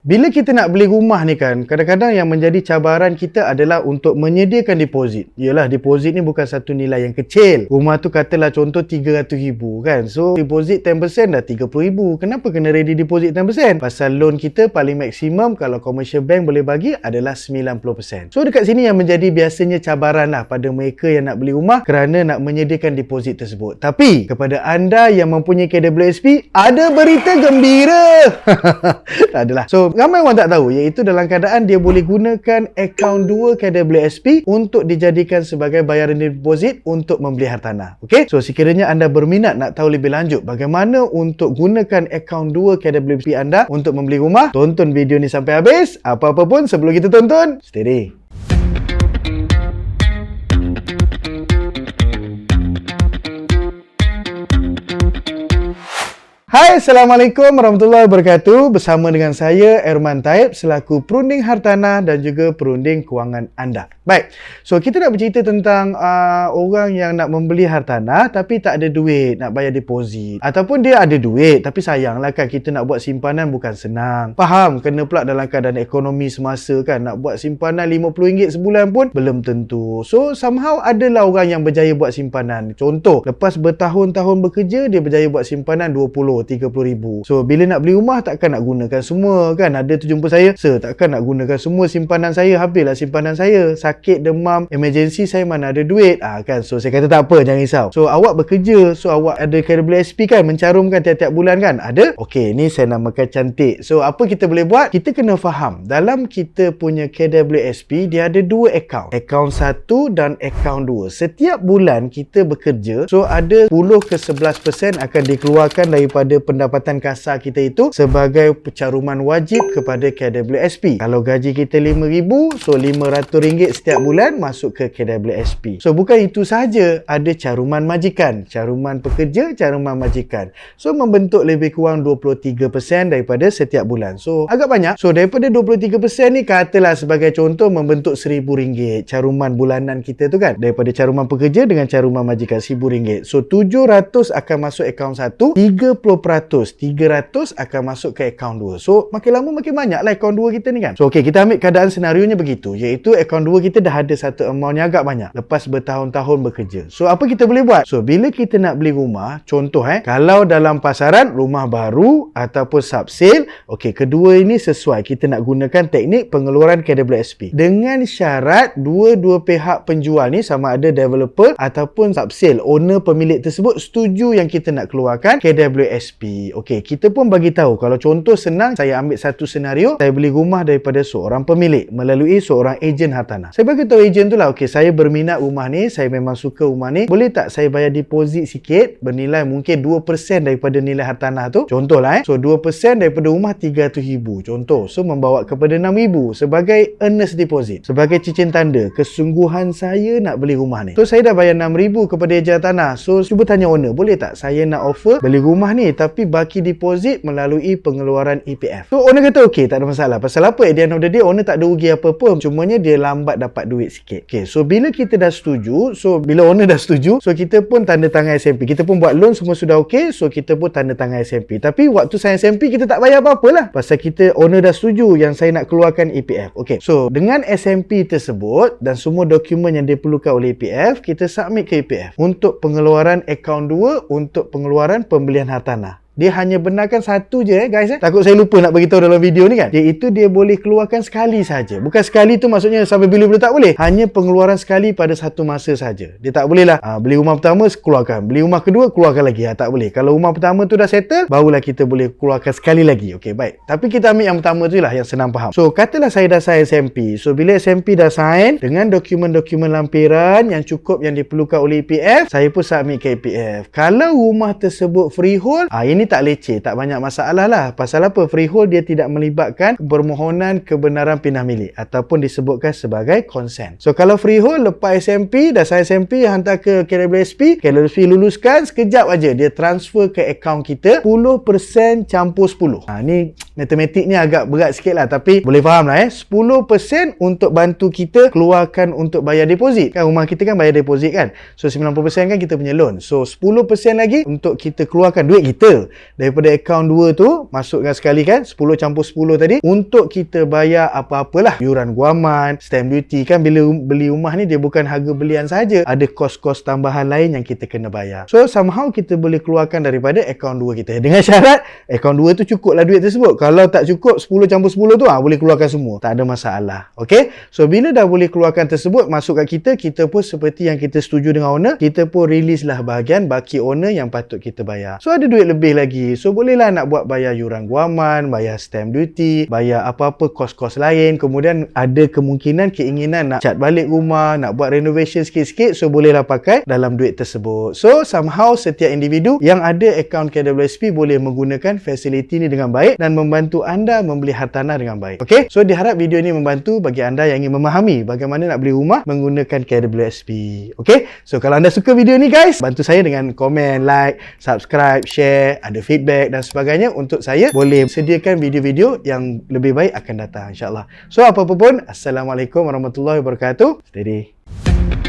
Bila kita nak beli rumah ni kan, kadang-kadang yang menjadi cabaran kita adalah untuk menyediakan deposit. Yalah, deposit ni bukan satu nilai yang kecil. Rumah tu katalah contoh RM300,000 kan. So, deposit 10% dah RM30,000. Kenapa kena ready deposit 10%? Pasal loan kita paling maksimum kalau commercial bank boleh bagi adalah 90%. So, dekat sini yang menjadi biasanya cabaran lah pada mereka yang nak beli rumah kerana nak menyediakan deposit tersebut. Tapi, kepada anda yang mempunyai KWSP, ada berita gembira. Tak adalah. So, ramai orang tak tahu, iaitu dalam keadaan dia boleh gunakan akaun 2 KWSP untuk dijadikan sebagai bayaran deposit untuk membeli hartanah. Okey? So, sekiranya anda berminat nak tahu lebih lanjut bagaimana untuk gunakan akaun 2 KWSP anda untuk membeli rumah, tonton video ni sampai habis. Apa-apa pun sebelum kita tonton, steady. Hai, Assalamualaikum warahmatullahi wabarakatuh. Bersama dengan saya, Erman Taib, selaku perunding hartanah dan juga perunding kewangan anda. Baik, so kita nak bercerita tentang orang yang nak membeli hartanah tapi tak ada duit nak bayar deposit. Ataupun dia ada duit tapi sayanglah kan, kita nak buat simpanan bukan senang. Faham, kena pula dalam keadaan ekonomi semasa kan, nak buat simpanan RM50 sebulan pun belum tentu. So, somehow adalah orang yang berjaya buat simpanan. Contoh, lepas bertahun-tahun bekerja, dia berjaya buat simpanan RM20,000, RM30,000. So, bila nak beli rumah takkan nak gunakan semua kan. Ada tu jumpa saya, "Sir, takkan nak gunakan semua simpanan saya, habislah simpanan saya. Sakit, demam, emergency, saya mana ada duit." Kan. So, saya kata tak apa, jangan risau. So, awak bekerja, so awak ada KWSP kan, mencarumkan tiap-tiap bulan kan? Ada? Okey, ni saya namakan cantik. So, apa kita boleh buat? Kita kena faham, dalam kita punya KWSP, dia ada dua akaun. Akaun 1 dan akaun 2. Setiap bulan kita bekerja, so ada 10 ke 11% akan dikeluarkan daripada pendapatan kasar kita itu sebagai pencaruman wajib kepada KWSP. Kalau gaji kita RM5,000, so RM500 setiap bulan masuk ke KWSP. So, bukan itu sahaja, ada caruman majikan, caruman pekerja, caruman majikan. So, membentuk lebih kurang 23% daripada setiap bulan. So, agak banyak. So, daripada 23% ni, katalah sebagai contoh membentuk RM1,000 caruman bulanan kita tu kan. Daripada caruman pekerja dengan caruman majikan RM1,000. So, 700 akan masuk akaun 1, 30% akan masuk ke akaun 2. So, makin lama makin banyak lah akaun 2 kita ni kan. So, okey, kita ambil keadaan senarionya begitu, iaitu akaun 2 kita dah ada satu amount yang agak banyak lepas bertahun-tahun bekerja. So, apa kita boleh buat? So, bila kita nak beli rumah, contoh kalau dalam pasaran rumah baru ataupun subsale, okey, kedua ini sesuai, kita nak gunakan teknik pengeluaran KWSP dengan syarat dua-dua pihak penjual ni, sama ada developer ataupun subsale, owner pemilik tersebut setuju yang kita nak keluarkan KWSP. Okey, kita pun bagi tahu, kalau contoh senang, saya ambil satu senario, saya beli rumah daripada seorang pemilik melalui seorang ejen hartanah. Saya bagi tahu ejen tu lah, okey, saya berminat rumah ni, saya memang suka rumah ni, boleh tak saya bayar deposit sikit bernilai mungkin 2% daripada nilai hartanah tu. Contoh lah So, 2% daripada rumah RM300,000 contoh. So, membawa kepada RM6,000 sebagai earnest deposit, sebagai cincin tanda kesungguhan saya nak beli rumah ni. So, saya dah bayar RM6,000 kepada ejen hartanah. So, cuba tanya owner, boleh tak saya nak offer beli rumah ni tapi baki deposit melalui pengeluaran EPF. So, owner kata okey, tak ada masalah. Pasal apa? At the end of the day, owner tak ada rugi apa pun, cumanya dia lambat dapat duit sikit. Okey, so bila kita dah setuju, so bila owner dah setuju, so kita pun tanda tangan SMP. Kita pun buat loan, semua sudah okey, so kita pun tanda tangan SMP. Tapi waktu sign SMP kita tak bayar apa-apa lah. Pasal kita, owner dah setuju yang saya nak keluarkan EPF. Okey, so dengan SMP tersebut dan semua dokumen yang diperlukan oleh EPF, kita submit ke EPF untuk pengeluaran akaun 2 untuk pengeluaran pembelian hartanah. Dia hanya benarkan satu je guys. Takut saya lupa nak beritahu dalam video ni kan. Iaitu dia boleh keluarkan sekali saja. Bukan sekali tu maksudnya sampai bila-bila tak boleh. Hanya pengeluaran sekali pada satu masa saja. Dia tak boleh lah beli rumah pertama keluarkan, beli rumah kedua keluarkan lagi. Tak boleh. Kalau rumah pertama tu dah settle, barulah kita boleh keluarkan sekali lagi. Okey, baik. Tapi kita ambil yang pertama tu lah yang senang faham. So, katalah saya dah sign SMP. So, bila SMP dah sign dengan dokumen-dokumen lampiran yang cukup yang diperlukan oleh EPF, saya pun submit ke EPF. Kalau rumah tersebut freehold, ini tak leceh, tak banyak masalah lah. Pasal apa? Freehold dia tidak melibatkan permohonan kebenaran pindah milik ataupun disebutkan sebagai consent. So, kalau freehold lepas SMP, dah sign SMP, hantar ke KWSP, KWSP luluskan, sekejap aja dia transfer ke akaun kita 10% campur 10. Ni matematik ni agak berat sikit lah, tapi boleh faham lah 10% untuk bantu kita keluarkan untuk bayar deposit. Kan rumah kita kan bayar deposit kan. So, 90% kan kita punya loan. So, 10% lagi untuk kita keluarkan duit kita. daripada akaun 2 tu, masukkan sekali kan 10 campur 10 tadi untuk kita bayar apa-apalah, yuran guaman, stamp duty kan. Bila beli rumah ni dia bukan harga belian saja, ada kos-kos tambahan lain yang kita kena bayar. So somehow kita boleh keluarkan daripada akaun 2 kita dengan syarat akaun 2 tu cukuplah duit tersebut. Kalau tak cukup 10 campur 10 tu boleh keluarkan semua, tak ada masalah. Okay, so bila dah boleh keluarkan tersebut masuk kat kita, kita pun seperti yang kita setuju dengan owner, kita pun release lah bahagian baki owner yang patut kita bayar. So ada duit lebih lagi, so bolehlah nak buat bayar yuran guaman, bayar stamp duty, bayar apa-apa kos-kos lain. Kemudian ada kemungkinan keinginan nak cat balik rumah, nak buat renovation sikit-sikit, so bolehlah pakai dalam duit tersebut. So somehow setiap individu yang ada akaun KWSP boleh menggunakan fasiliti ni dengan baik dan membantu anda membeli hartanah dengan baik. Okay, so diharap video ni membantu bagi anda yang ingin memahami bagaimana nak beli rumah menggunakan KWSP. Okay, so kalau anda suka video ni guys, bantu saya dengan komen, like, subscribe, share, ada feedback dan sebagainya untuk saya boleh sediakan video-video yang lebih baik akan datang insyaAllah. So apa-apa pun, Assalamualaikum warahmatullahi wabarakatuh. Steady.